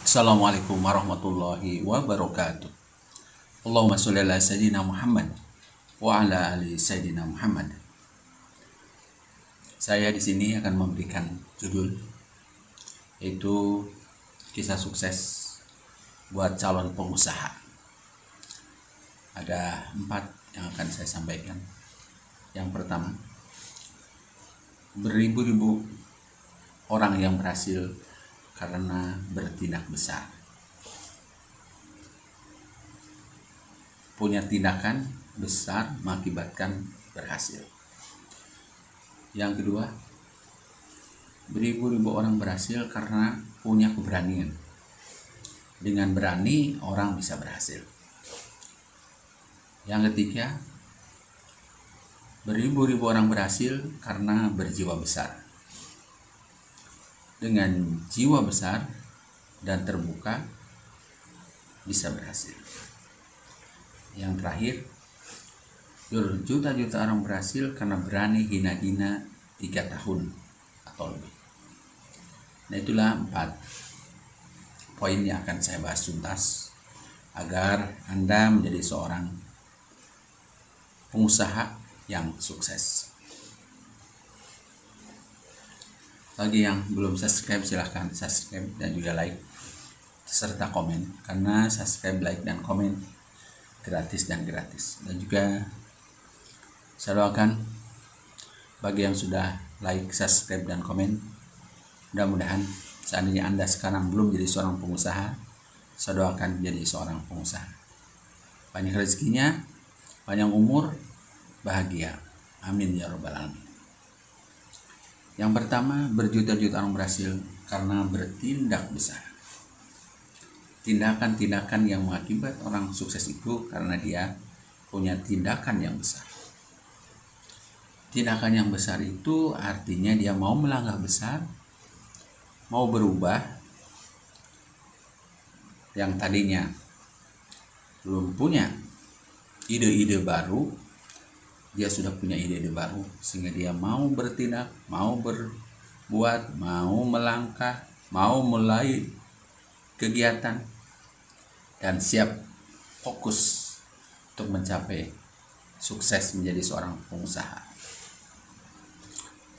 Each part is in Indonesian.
Assalamualaikum warahmatullahi wabarakatuh. Allahumma sholli ala sayyidina Muhammad wa ala ali sayyidina Muhammad. Saya di sini akan memberikan judul yaitu kisah sukses buat calon pengusaha. Ada 4 yang akan saya sampaikan. Yang pertama, beribu-ribu orang yang berhasil karena bertindak besar. Punya tindakan besar mengakibatkan berhasil. Yang kedua, beribu-ribu orang berhasil karena punya keberanian. Dengan berani orang bisa berhasil. Yang ketiga, beribu-ribu orang berhasil karena berjiwa besar. Dengan jiwa besar dan terbuka bisa berhasil. Yang terakhir, berjuta-juta orang berhasil karena berani hina-hina 3 tahun atau lebih. Nah, itulah 4 poin yang akan saya bahas tuntas agar Anda menjadi seorang pengusaha yang sukses. Bagi yang belum subscribe, silahkan subscribe dan juga like serta komen, karena subscribe, like, dan komen gratis. Dan juga saya doakan bagi yang sudah like, subscribe, dan komen, mudah-mudahan seandainya Anda sekarang belum jadi seorang pengusaha, saya doakan jadi seorang pengusaha. Banyak rezekinya, panjang umur, bahagia. Amin ya rabbal alamin. Yang pertama, berjuta-juta orang berhasil karena bertindak besar. Tindakan-tindakan yang mengakibat orang sukses itu karena dia punya tindakan yang besar. Tindakan yang besar itu artinya dia mau melangkah besar, mau berubah. Yang tadinya belum punya ide-ide baru, dia sudah punya ide-ide baru, sehingga dia mau bertindak, mau berbuat, mau melangkah, mau mulai kegiatan, dan siap fokus untuk mencapai sukses menjadi seorang pengusaha.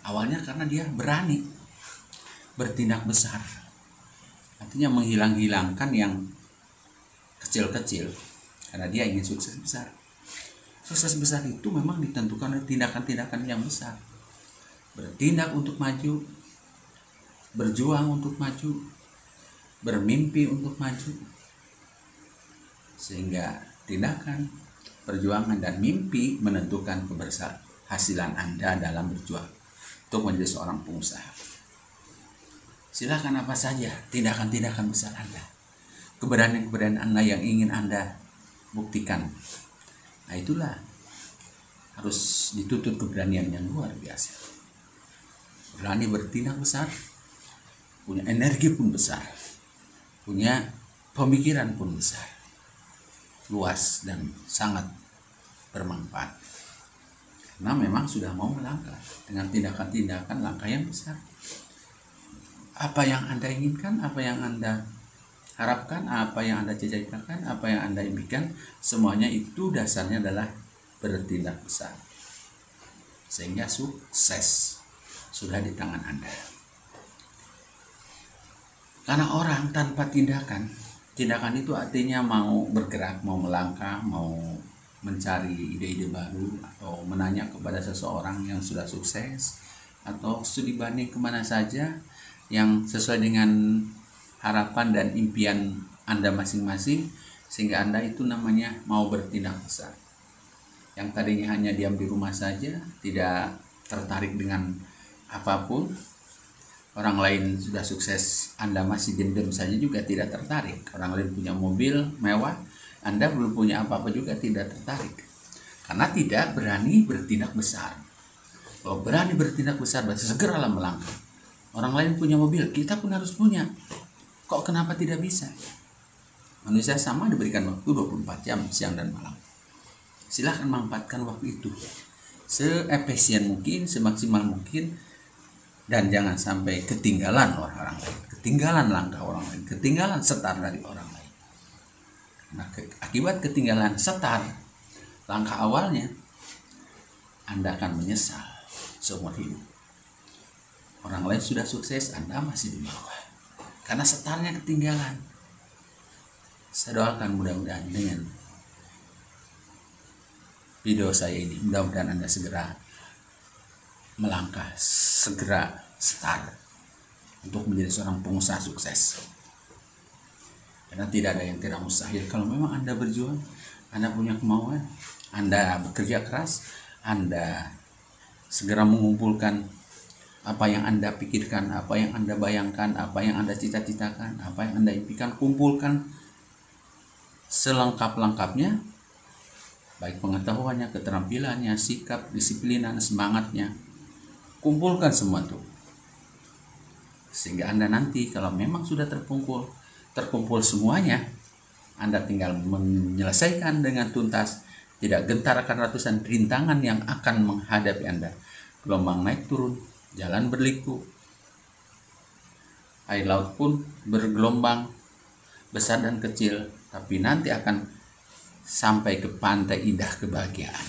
Awalnya karena dia berani bertindak besar, artinya menghilangkan yang kecil-kecil karena dia ingin sukses besar. Sukses besar itu memang ditentukan oleh tindakan-tindakan yang besar. Bertindak untuk maju, berjuang untuk maju, bermimpi untuk maju. Sehingga tindakan, perjuangan, dan mimpi menentukan keberhasilan Anda dalam berjuang untuk menjadi seorang pengusaha. Silakan apa saja tindakan-tindakan besar Anda, keberanian-keberanian Anda yang ingin Anda buktikan. Nah, itulah harus dituntut keberanian yang luar biasa. Berani bertindak besar, punya energi pun besar, punya pemikiran pun besar, luas dan sangat bermanfaat. Karena memang sudah mau melangkah dengan tindakan-tindakan langkah yang besar. Apa yang Anda inginkan, apa yang Anda harapkan, apa yang Anda cita-citakan, apa yang Anda impikan, semuanya itu dasarnya adalah bertindak besar. Sehingga sukses sudah di tangan Anda. Karena orang tanpa tindakan itu artinya mau bergerak, mau melangkah, mau mencari ide-ide baru, atau menanya kepada seseorang yang sudah sukses, atau studi banding kemana saja yang sesuai dengan harapan dan impian Anda masing-masing, sehingga Anda itu namanya mau bertindak besar. Yang tadinya hanya diam di rumah saja, tidak tertarik dengan apapun, orang lain sudah sukses, Anda masih dendam saja juga tidak tertarik. Orang lain punya mobil mewah, Anda belum punya apa-apa juga tidak tertarik, karena tidak berani bertindak besar. Kalau berani bertindak besar berarti segeralah melangkah. Orang lain punya mobil, kita pun harus punya. Kok kenapa tidak bisa? Manusia sama diberikan waktu 24 jam, siang dan malam. Silahkan manfaatkan waktu itu seefisien mungkin, semaksimal mungkin, dan jangan sampai ketinggalan orang lain, ketinggalan langkah orang lain, ketinggalan setar dari orang lain. Nah, akibat ketinggalan setar langkah awalnya, Anda akan menyesal seumur hidup. Orang lain sudah sukses, Anda masih di bawah karena setarnya ketinggalan. Saya doakan mudah-mudahan dengan video saya ini, mudah-mudahan Anda segera melangkah, segera start untuk menjadi seorang pengusaha sukses. Karena tidak ada yang tidak mustahil kalau memang Anda berjuang, Anda punya kemauan, Anda bekerja keras, Anda segera mengumpulkan apa yang Anda pikirkan, apa yang Anda bayangkan, apa yang Anda cita-citakan, apa yang Anda impikan, kumpulkan selengkap-lengkapnya, baik pengetahuannya, keterampilannya, sikap, disiplinan, semangatnya, kumpulkan semua itu. Sehingga Anda nanti kalau memang sudah terkumpul semuanya, Anda tinggal menyelesaikan dengan tuntas, tidak gentar akan ratusan rintangan yang akan menghadapi Anda. Gelombang naik turun, jalan berliku, air laut pun bergelombang besar dan kecil, tapi nanti akan sampai ke pantai indah kebahagiaan.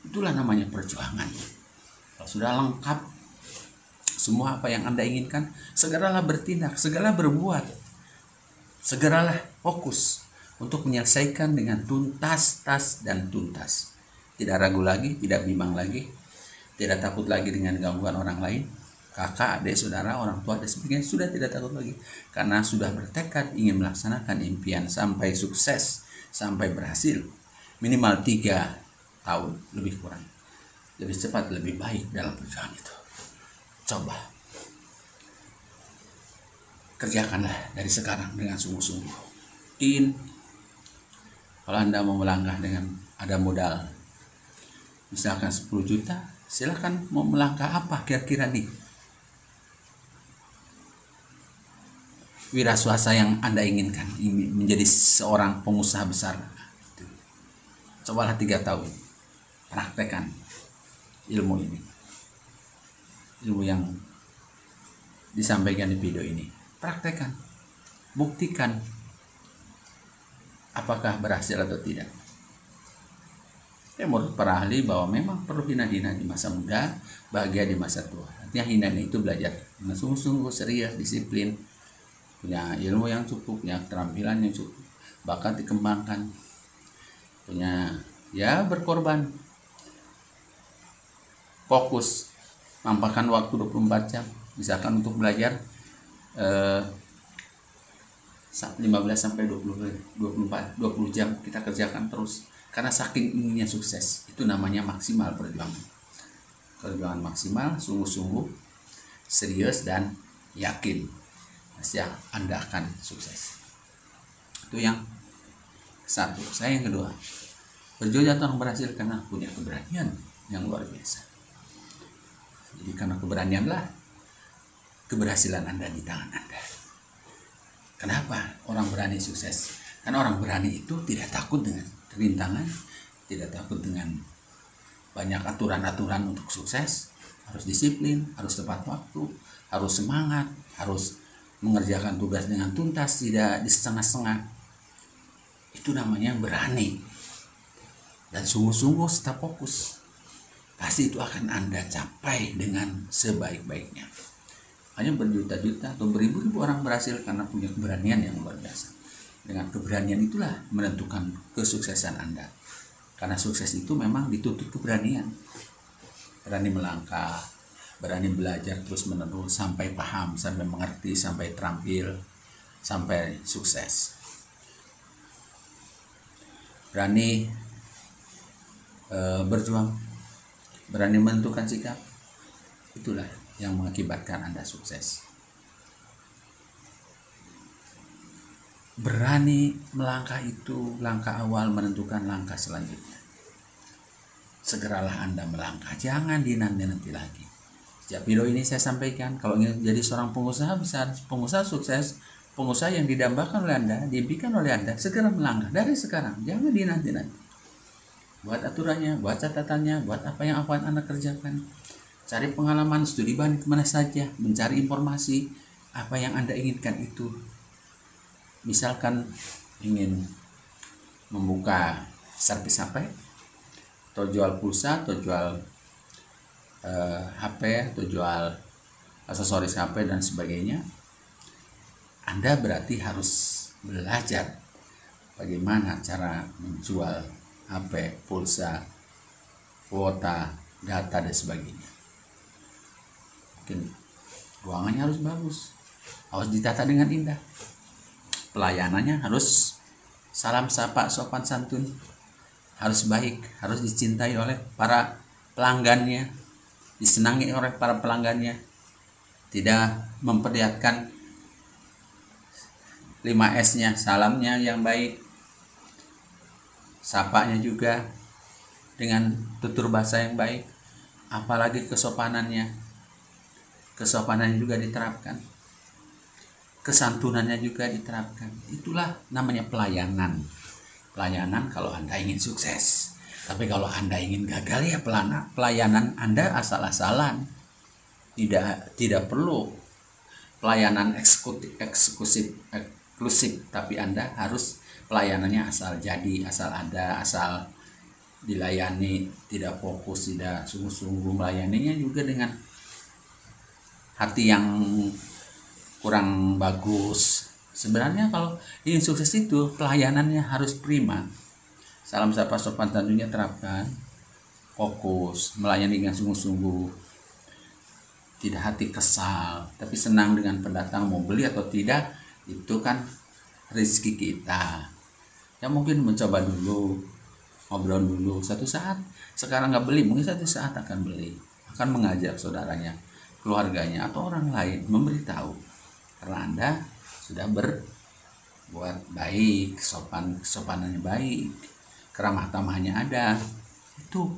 Itulah namanya perjuangan. Kalau sudah lengkap semua apa yang Anda inginkan, segeralah bertindak, segeralah berbuat, segeralah fokus untuk menyelesaikan dengan tuntas, dan tuntas. Tidak ragu lagi, tidak bimbang lagi, tidak takut lagi dengan gangguan orang lain, kakak, adik, saudara, orang tua, dan sebagainya. Sudah tidak takut lagi karena sudah bertekad ingin melaksanakan impian sampai sukses, sampai berhasil. Minimal 3 tahun lebih kurang, lebih cepat, lebih baik dalam perjuangan itu. Coba kerjakanlah dari sekarang dengan sungguh-sungguh. Kalau Anda mau melangkah dengan ada modal misalkan 10 juta, silahkan mau melangkah apa kira-kira nih wira swasta yang Anda inginkan, menjadi seorang pengusaha besar. Cobalah 3 tahun praktekkan ilmu ini, ilmu yang disampaikan di video ini. Praktekkan, buktikan apakah berhasil atau tidak. Menurut para ahli bahwa memang perlu hina-hina di masa muda, bahagia di masa tua. Artinya hina itu belajar dengan sungguh-sungguh, serius, disiplin, punya ilmu yang cukup, punya keterampilan yang cukup, bakat dikembangkan, punya berkorban, fokus, mampakkan waktu 24 jam misalkan untuk belajar 15 sampai 20 jam kita kerjakan terus karena saking inginnya sukses. Itu namanya maksimal perjuangan maksimal, sungguh-sungguh, serius, dan yakin pasti Anda akan sukses. Itu yang satu. Saya yang kedua, berjuang atau berhasil karena punya keberanian yang luar biasa. Jadi karena keberanianlah keberhasilan Anda di tangan Anda. Kenapa orang berani sukses? Karena orang berani itu tidak takut dengan rintangan, tidak takut dengan banyak aturan-aturan untuk sukses. Harus disiplin, harus tepat waktu, harus semangat, harus mengerjakan tugas dengan tuntas, tidak di setengah-setengah. Itu namanya berani. Dan sungguh-sungguh serta fokus. Pasti itu akan Anda capai dengan sebaik-baiknya. Hanya berjuta-juta atau beribu-ribu orang berhasil karena punya keberanian yang luar biasa. Dengan keberanian itulah menentukan kesuksesan Anda. Karena sukses itu memang dituntut keberanian. Berani melangkah, berani belajar terus-menerus sampai paham, sampai mengerti, sampai terampil, sampai sukses. Berani berjuang, berani menentukan sikap, itulah yang mengakibatkan Anda sukses. Berani melangkah itu langkah awal menentukan langkah selanjutnya. Segeralah Anda melangkah, jangan dinanti-nanti lagi. Setiap video ini saya sampaikan, kalau ingin jadi seorang pengusaha besar, pengusaha sukses, pengusaha yang didambakan oleh Anda, diimpikan oleh Anda, segera melangkah dari sekarang, jangan dinanti-nanti. Buat aturannya, buat catatannya, buat apa yang akan Anda kerjakan. Cari pengalaman, studi banding kemana saja, mencari informasi, apa yang Anda inginkan itu misalkan ingin membuka servis HP atau jual pulsa atau jual HP atau jual aksesoris HP dan sebagainya, Anda berarti harus belajar bagaimana cara menjual HP, pulsa, kuota, data dan sebagainya. Mungkin ruangannya harus bagus, harus ditata dengan indah, pelayanannya harus salam sapa sopan santun, harus baik, harus dicintai oleh para pelanggannya, disenangi oleh para pelanggannya, tidak memperlihatkan 5S-nya, salamnya yang baik, sapanya juga dengan tutur bahasa yang baik, apalagi kesopanannya juga diterapkan, kesantunannya juga diterapkan. Itulah namanya pelayanan kalau Anda ingin sukses. Tapi kalau Anda ingin gagal, ya pelayanan Anda asal-asalan. Tidak perlu pelayanan eksklusif, tapi Anda harus pelayanannya asal jadi, asal ada, asal dilayani, tidak fokus, tidak sungguh-sungguh melayaninya juga dengan hati yang kurang bagus. Sebenarnya kalau ingin sukses itu pelayanannya harus prima, salam sapa sopan santunnya terapkan, fokus, melayani dengan sungguh-sungguh, tidak hati kesal, tapi senang dengan pendatang, mau beli atau tidak itu kan rezeki kita. Ya mungkin mencoba dulu, ngobrol dulu, satu saat sekarang nggak beli, mungkin satu saat akan beli, akan mengajak saudaranya, keluarganya atau orang lain, memberitahu karena Anda sudah berbuat baik, sopanannya baik, keramah tamahnya ada. Itu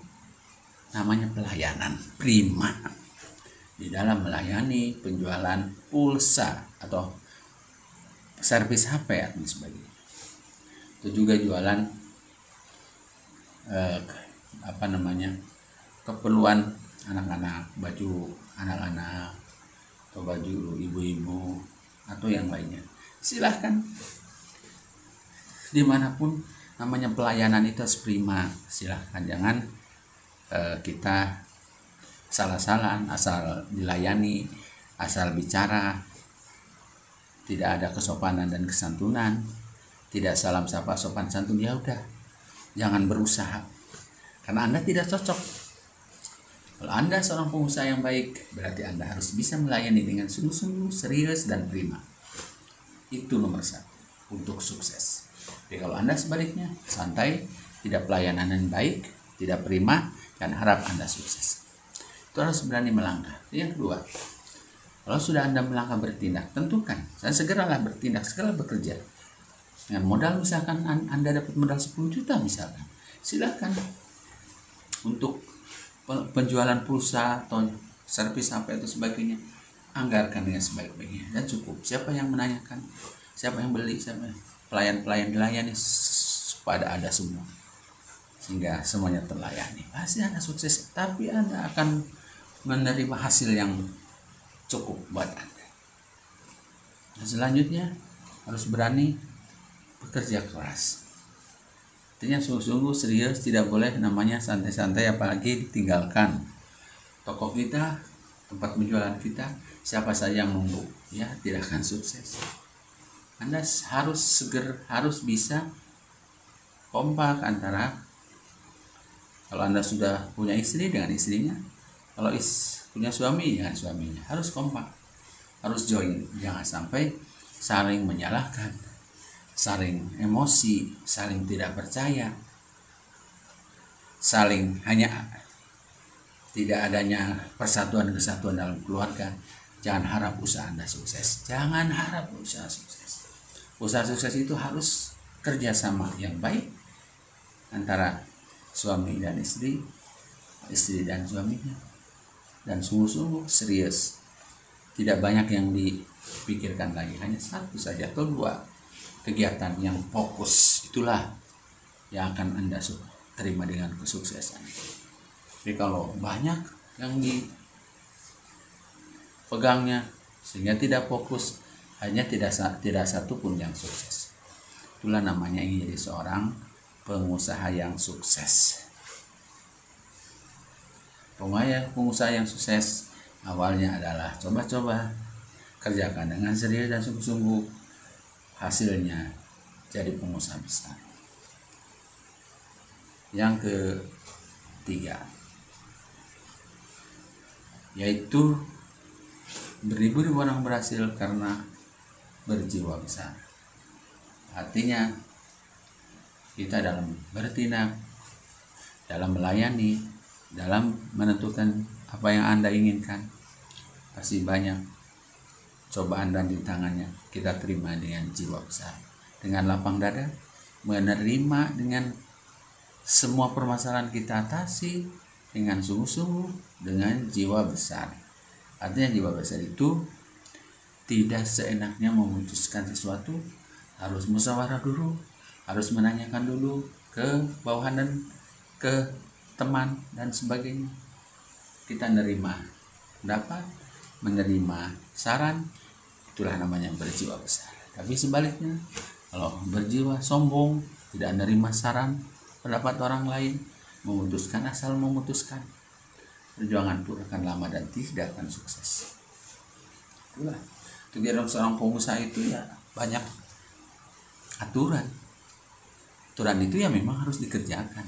namanya pelayanan prima di dalam melayani penjualan pulsa atau servis HP dan sebagainya. Itu juga jualan keperluan anak-anak, baju anak-anak atau baju ibu-ibu atau yang lainnya. Silahkan, dimanapun namanya pelayanan itu harus prima. Silahkan, jangan kita salah-salah, asal dilayani, asal bicara, tidak ada kesopanan dan kesantunan, tidak salam sapa sopan santun, ya udah jangan berusaha karena Anda tidak cocok. Kalau Anda seorang pengusaha yang baik, berarti Anda harus bisa melayani dengan sungguh-sungguh, serius dan prima. Itu nomor satu untuk sukses. Tapi kalau Anda sebaliknya, santai, tidak pelayanan yang baik, tidak prima, dan harap Anda sukses, itu harus berani melangkah. Yang kedua, kalau sudah Anda melangkah bertindak, tentukan, dan segeralah bertindak, segera bekerja. Dengan modal misalkan Anda dapat modal 10 juta misalkan, silakan untuk penjualan pulsa atau servis HP itu sebagainya, anggarkan dengan sebaik-baiknya dan cukup. Siapa yang menanyakan, siapa yang beli, siapa pelayan dilayani, pada ada semua, sehingga semuanya terlayani. Pasti Anda sukses, tapi Anda akan menerima hasil yang cukup buat Anda. Dan selanjutnya harus berani bekerja keras. Artinya sungguh-sungguh serius, tidak boleh namanya santai-santai apalagi ditinggalkan toko kita, tempat penjualan kita, siapa saja yang nunggu, ya tidak akan sukses. Anda harus harus bisa kompak antara, kalau Anda sudah punya istri dengan istrinya, kalau punya suami dengan suaminya, harus kompak, harus join, jangan sampai saling menyalahkan, saling emosi, saling tidak percaya, saling hanya tidak adanya persatuan kesatuan dalam keluarga. Jangan harap usaha Anda sukses. Jangan harap usaha sukses. Usaha sukses itu harus kerjasama yang baik antara suami dan istri dan suaminya, dan sungguh-sungguh serius. Tidak banyak yang dipikirkan lagi, hanya satu saja atau dua kegiatan yang fokus, itulah yang akan Anda terima dengan kesuksesan. Tapi kalau banyak yang dipegangnya sehingga tidak fokus, hanya tidak satu pun yang sukses. Itulah namanya ingin jadi seorang pengusaha yang sukses. Pengusaha yang sukses awalnya adalah coba-coba, kerjakan dengan serius dan sungguh-sungguh, hasilnya jadi pengusaha besar. Yang ketiga, yaitu beribu-ribu orang berhasil karena berjiwa besar. Artinya kita dalam bertindak, dalam melayani, dalam menentukan apa yang Anda inginkan, pasti banyak cobaan dan rintangannya. Kita terima dengan jiwa besar, dengan lapang dada, menerima dengan semua permasalahan kita atasi dengan sungguh-sungguh, dengan jiwa besar. Artinya jiwa besar itu tidak seenaknya memutuskan sesuatu, harus musyawarah dulu, harus menanyakan dulu ke bawahan dan ke teman dan sebagainya. Kita menerima pendapat, menerima saran, itulah namanya berjiwa besar. Tapi sebaliknya, kalau berjiwa sombong, tidak menerima saran, pendapat orang lain, memutuskan asal memutuskan, perjuangan pun akan lama dan tidak akan sukses. Itulah, untuk jadi seorang pengusaha itu ya banyak aturan. Aturan itu ya memang harus dikerjakan.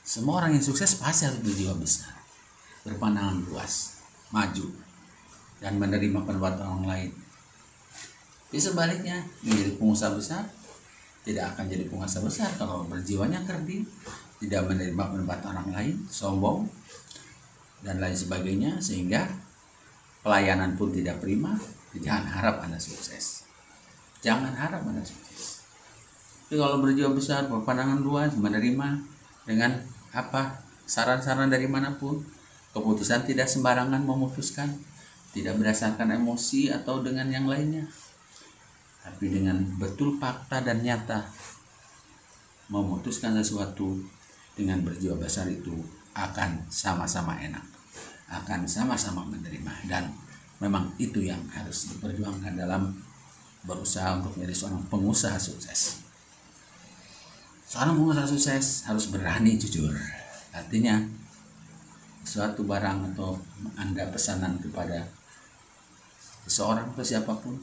Semua orang yang sukses pasti harus berjiwa besar, berpandangan luas, maju, dan menerima pendapat orang lain. Di sebaliknya, menjadi pengusaha besar tidak akan jadi pengusaha besar kalau berjiwanya kerdil, tidak menerima pendapat orang lain, sombong, dan lain sebagainya, sehingga pelayanan pun tidak prima. Jangan harap Anda sukses. Jangan harap Anda sukses. Tapi kalau berjiwa besar, berpandangan luas, menerima dengan saran-saran dari manapun, keputusan tidak sembarangan memutuskan, tidak berdasarkan emosi atau dengan yang lainnya, tapi dengan betul fakta dan nyata memutuskan sesuatu dengan berjiwa besar, itu akan sama-sama enak, akan sama-sama menerima. Dan memang itu yang harus diperjuangkan dalam berusaha untuk menjadi seorang pengusaha sukses. Seorang pengusaha sukses harus berani jujur. Artinya suatu barang atau Anda pesanan kepada seseorang atau siapapun,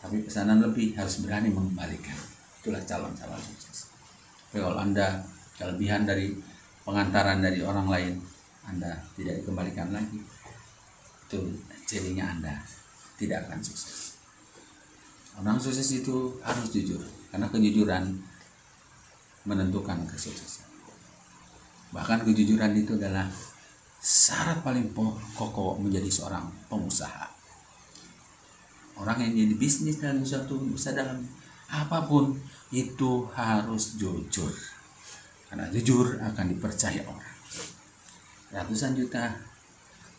tapi pesanan lebih, harus berani mengembalikan. Itulah calon-calon sukses. Tapi kalau Anda kelebihan dari pengantaran dari orang lain, Anda tidak dikembalikan lagi, itu jadinya Anda tidak akan sukses. Orang sukses itu harus jujur, karena kejujuran menentukan kesuksesan. Bahkan kejujuran itu adalah syarat paling pokok menjadi seorang pengusaha. Orang yang jadi bisnis dalam suatu usaha, dalam apapun itu harus jujur, karena jujur akan dipercaya orang. Ratusan juta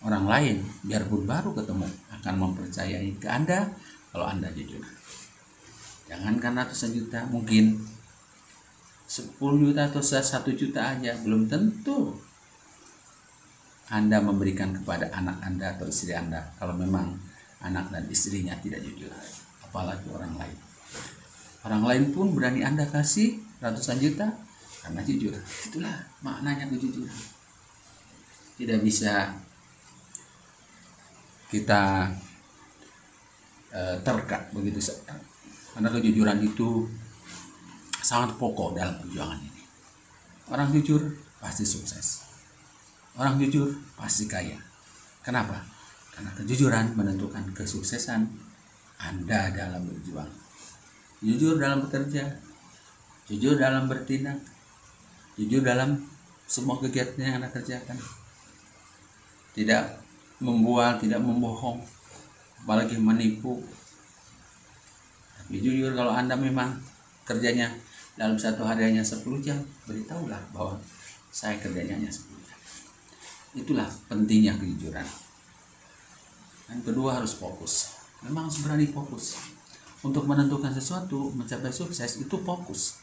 orang lain biarpun baru ketemu akan mempercayai ke Anda kalau Anda jujur. Jangankan ratusan juta, mungkin 10 juta atau 1 juta aja belum tentu Anda memberikan kepada anak Anda atau istri Anda kalau memang anak dan istrinya tidak jujur, apalagi orang lain. Orang lain pun berani Anda kasih ratusan juta karena jujur. Itulah maknanya kejujuran. Tidak bisa kita terka begitu saja, karena kejujuran itu sangat pokok dalam perjuangan ini. Orang jujur pasti sukses. Orang jujur pasti kaya. Kenapa? Karena kejujuran menentukan kesuksesan Anda dalam berjuang. Jujur dalam bekerja, jujur dalam bertindak, jujur dalam semua kegiatan yang Anda kerjakan. Tidak membual, tidak membohong, apalagi menipu. Tapi jujur kalau Anda memang kerjanya dalam satu hari hanya 10 jam, beritahulah bahwa saya kerjanya hanya 10 jam. Itulah pentingnya kejujuran. Dan kedua, harus fokus. Memang harus berani fokus. Untuk menentukan sesuatu, mencapai sukses, itu fokus.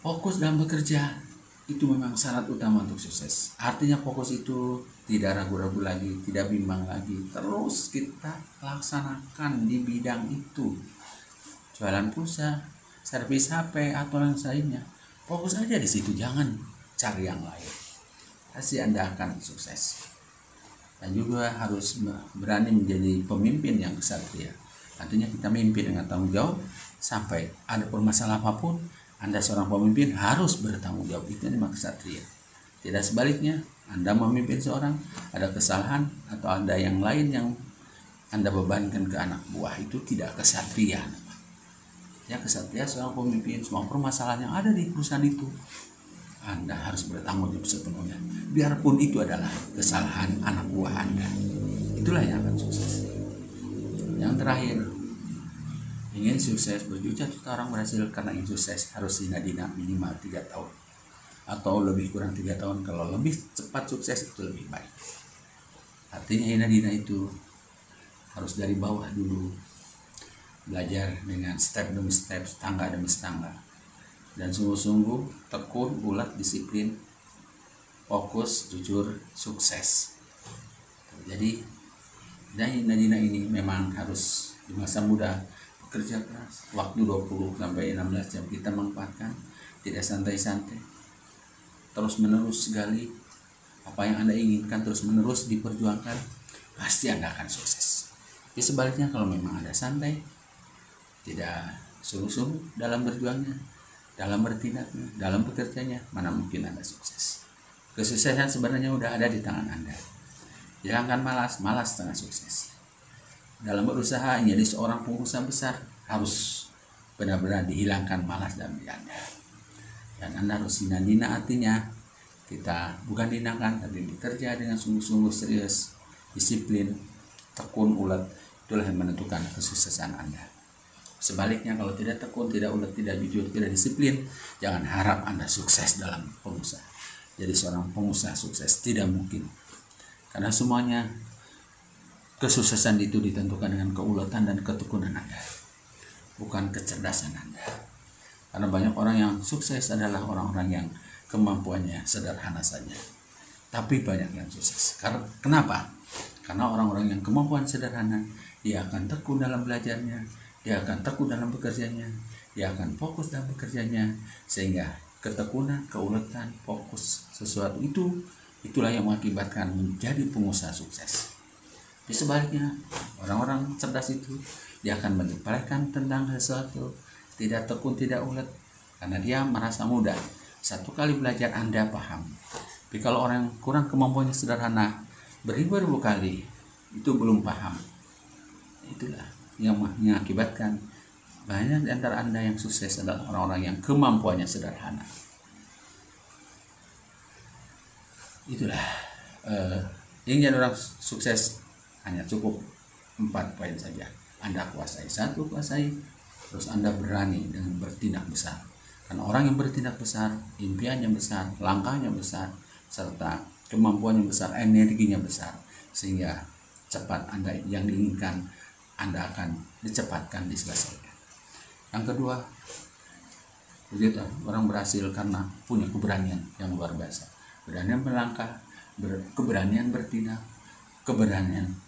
Fokus dalam bekerja, itu memang syarat utama untuk sukses. Artinya fokus itu tidak ragu-ragu lagi, tidak bimbang lagi. Terus kita laksanakan di bidang itu. Jualan pulsa, servis HP atau yang lainnya. Fokus aja di situ, jangan cari yang lain. Pasti Anda akan sukses. Dan juga harus berani menjadi pemimpin yang kesatria. Artinya kita memimpin dengan tanggung jawab sampai ada permasalahan apapun, Anda seorang pemimpin harus bertanggung jawab. Itu memang kesatria. Tidak sebaliknya, Anda memimpin seorang, ada kesalahan atau ada yang lain yang Anda bebankan ke anak buah, itu tidak kesatria. Ya, kesatria seorang pemimpin, semua permasalahan yang ada di perusahaan itu Anda harus bertanggung jawab sepenuhnya, biarpun itu adalah kesalahan anak buah Anda. Itulah yang akan sukses. Yang terakhir, ingin sukses, berjuta-juta orang berhasil karena ingin sukses harus dina-dina minimal 3 tahun atau lebih kurang 3 tahun. Kalau lebih cepat sukses itu lebih baik. Artinya hina-dina itu harus dari bawah dulu, belajar dengan step demi step, tangga demi tangga, dan sungguh-sungguh tekun, ulet, disiplin, fokus, jujur, sukses. Jadi hina-dina ini memang harus di masa muda bekerja keras, waktu 20 sampai 16 jam kita manfaatkan, tidak santai-santai, terus menerus gali apa yang Anda inginkan, terus menerus diperjuangkan, pasti Anda akan sukses. Tapi sebaliknya, kalau memang Anda santai, tidak sungguh-sungguh dalam berjuangnya, dalam bertindaknya, dalam bekerjanya, mana mungkin Anda sukses. Kesuksesan sebenarnya udah ada di tangan Anda. Jangan malas setengah sukses. Dalam berusaha menjadi seorang pengusaha besar, harus benar-benar dihilangkan malas dalam diri Anda. Dan Anda harus dina-dina, artinya kita bukan dinakan, tapi bekerja dengan sungguh-sungguh serius, disiplin, tekun, ulet. Itulah yang menentukan kesuksesan Anda. Sebaliknya, kalau tidak tekun, tidak ulet, tidak jujur, tidak disiplin, jangan harap Anda sukses dalam pengusaha. Jadi seorang pengusaha sukses tidak mungkin. Karena semuanya kesuksesan itu ditentukan dengan keuletan dan ketekunan Anda, bukan kecerdasan Anda. Karena banyak orang yang sukses adalah orang-orang yang kemampuannya sederhana saja, tapi banyak yang sukses. Kenapa? Karena orang-orang yang kemampuan sederhana, dia akan tekun dalam belajarnya, dia akan tekun dalam bekerjanya, dia akan fokus dalam bekerjanya, sehingga ketekunan, keuletan, fokus sesuatu itulah yang mengakibatkan menjadi pengusaha sukses. Di sebaliknya, orang-orang cerdas itu dia akan menyepelekan tentang sesuatu, tidak tekun, tidak ulet, karena dia merasa mudah. Satu kali belajar Anda paham. Tapi kalau orang kurang kemampuannya sederhana, beribu-ribu kali itu belum paham. Itulah yang mengakibatkan banyak di antara Anda yang sukses adalah orang-orang yang kemampuannya sederhana. Itulah ingin jadi orang sukses hanya cukup 4 poin saja. Anda kuasai. 1, kuasai, terus Anda berani dengan bertindak besar. Karena orang yang bertindak besar, impiannya besar, langkahnya besar, serta kemampuannya besar, energinya besar, sehingga cepat Anda yang diinginkan Anda akan dicepatkan, diselesaikan. Yang kedua, begitu orang berhasil karena punya keberanian yang luar biasa. Keberanian melangkah, keberanian bertindak, keberanian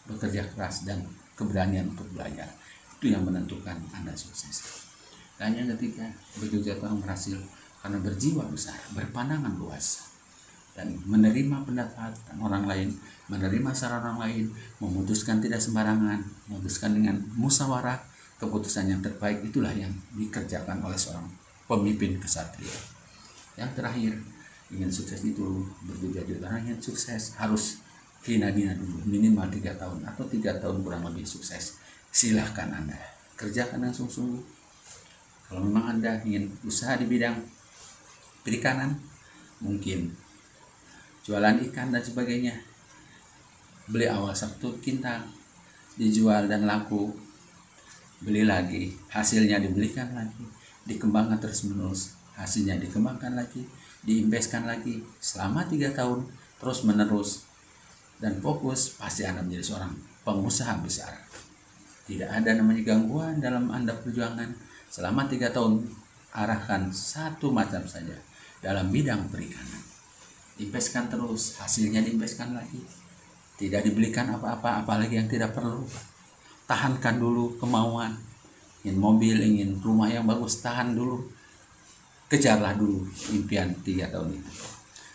bekerja keras, dan keberanian untuk belajar. Itu yang menentukan Anda sukses. Dan yang ketiga, begitu orang berhasil karena berjiwa besar, berpandangan luas, dan menerima pendapat orang lain, menerima saran orang lain, memutuskan tidak sembarangan, memutuskan dengan musyawarah, keputusan yang terbaik. Itulah yang dikerjakan oleh seorang pemimpin kesatria. Yang terakhir, ingin sukses itu berjuta-juta orang yang sukses harus hina-dina dulu, minimal 3 tahun atau 3 tahun kurang lebih sukses. Silahkan Anda kerjakan dengan sungguh-sungguh. Kalau memang Anda ingin usaha di bidang perikanan, mungkin jualan ikan dan sebagainya, beli awal 1 kintal, dijual dan laku, beli lagi, hasilnya dibelikan lagi, dikembangkan terus menerus, hasilnya dikembangkan lagi, diinvestkan lagi selama 3 tahun terus menerus, dan fokus, pasti Anda menjadi seorang pengusaha besar. Tidak ada namanya gangguan dalam Anda perjuangan selama 3 tahun. Arahkan satu macam saja, dalam bidang perikanan. Investkan terus, hasilnya diinvestkan lagi. Tidak dibelikan apa-apa, apalagi yang tidak perlu. Tahankan dulu kemauan. Ingin mobil, ingin rumah yang bagus, tahan dulu. Kejarlah dulu impian 3 tahun itu.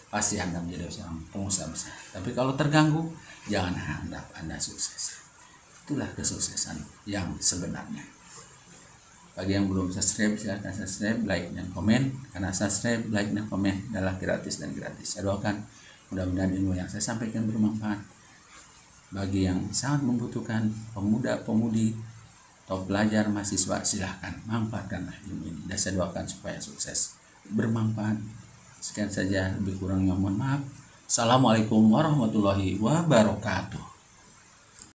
Pasti Anda menjadi seorang pengusaha besar. Tapi kalau terganggu, jangan harap Anda sukses. Itulah kesuksesan yang sebenarnya. Bagi yang belum subscribe, silahkan subscribe, like, dan komen. Karena subscribe, like, dan komen adalah gratis dan gratis. Saya doakan mudah-mudahan ilmu yang saya sampaikan bermanfaat bagi yang sangat membutuhkan, pemuda-pemudi atau pelajar mahasiswa. Silahkan manfaatkanlah ilmu ini, dan saya doakan supaya sukses, bermanfaat. Sekian saja, lebih kurangnya mohon maaf. Assalamualaikum warahmatullahi wabarakatuh.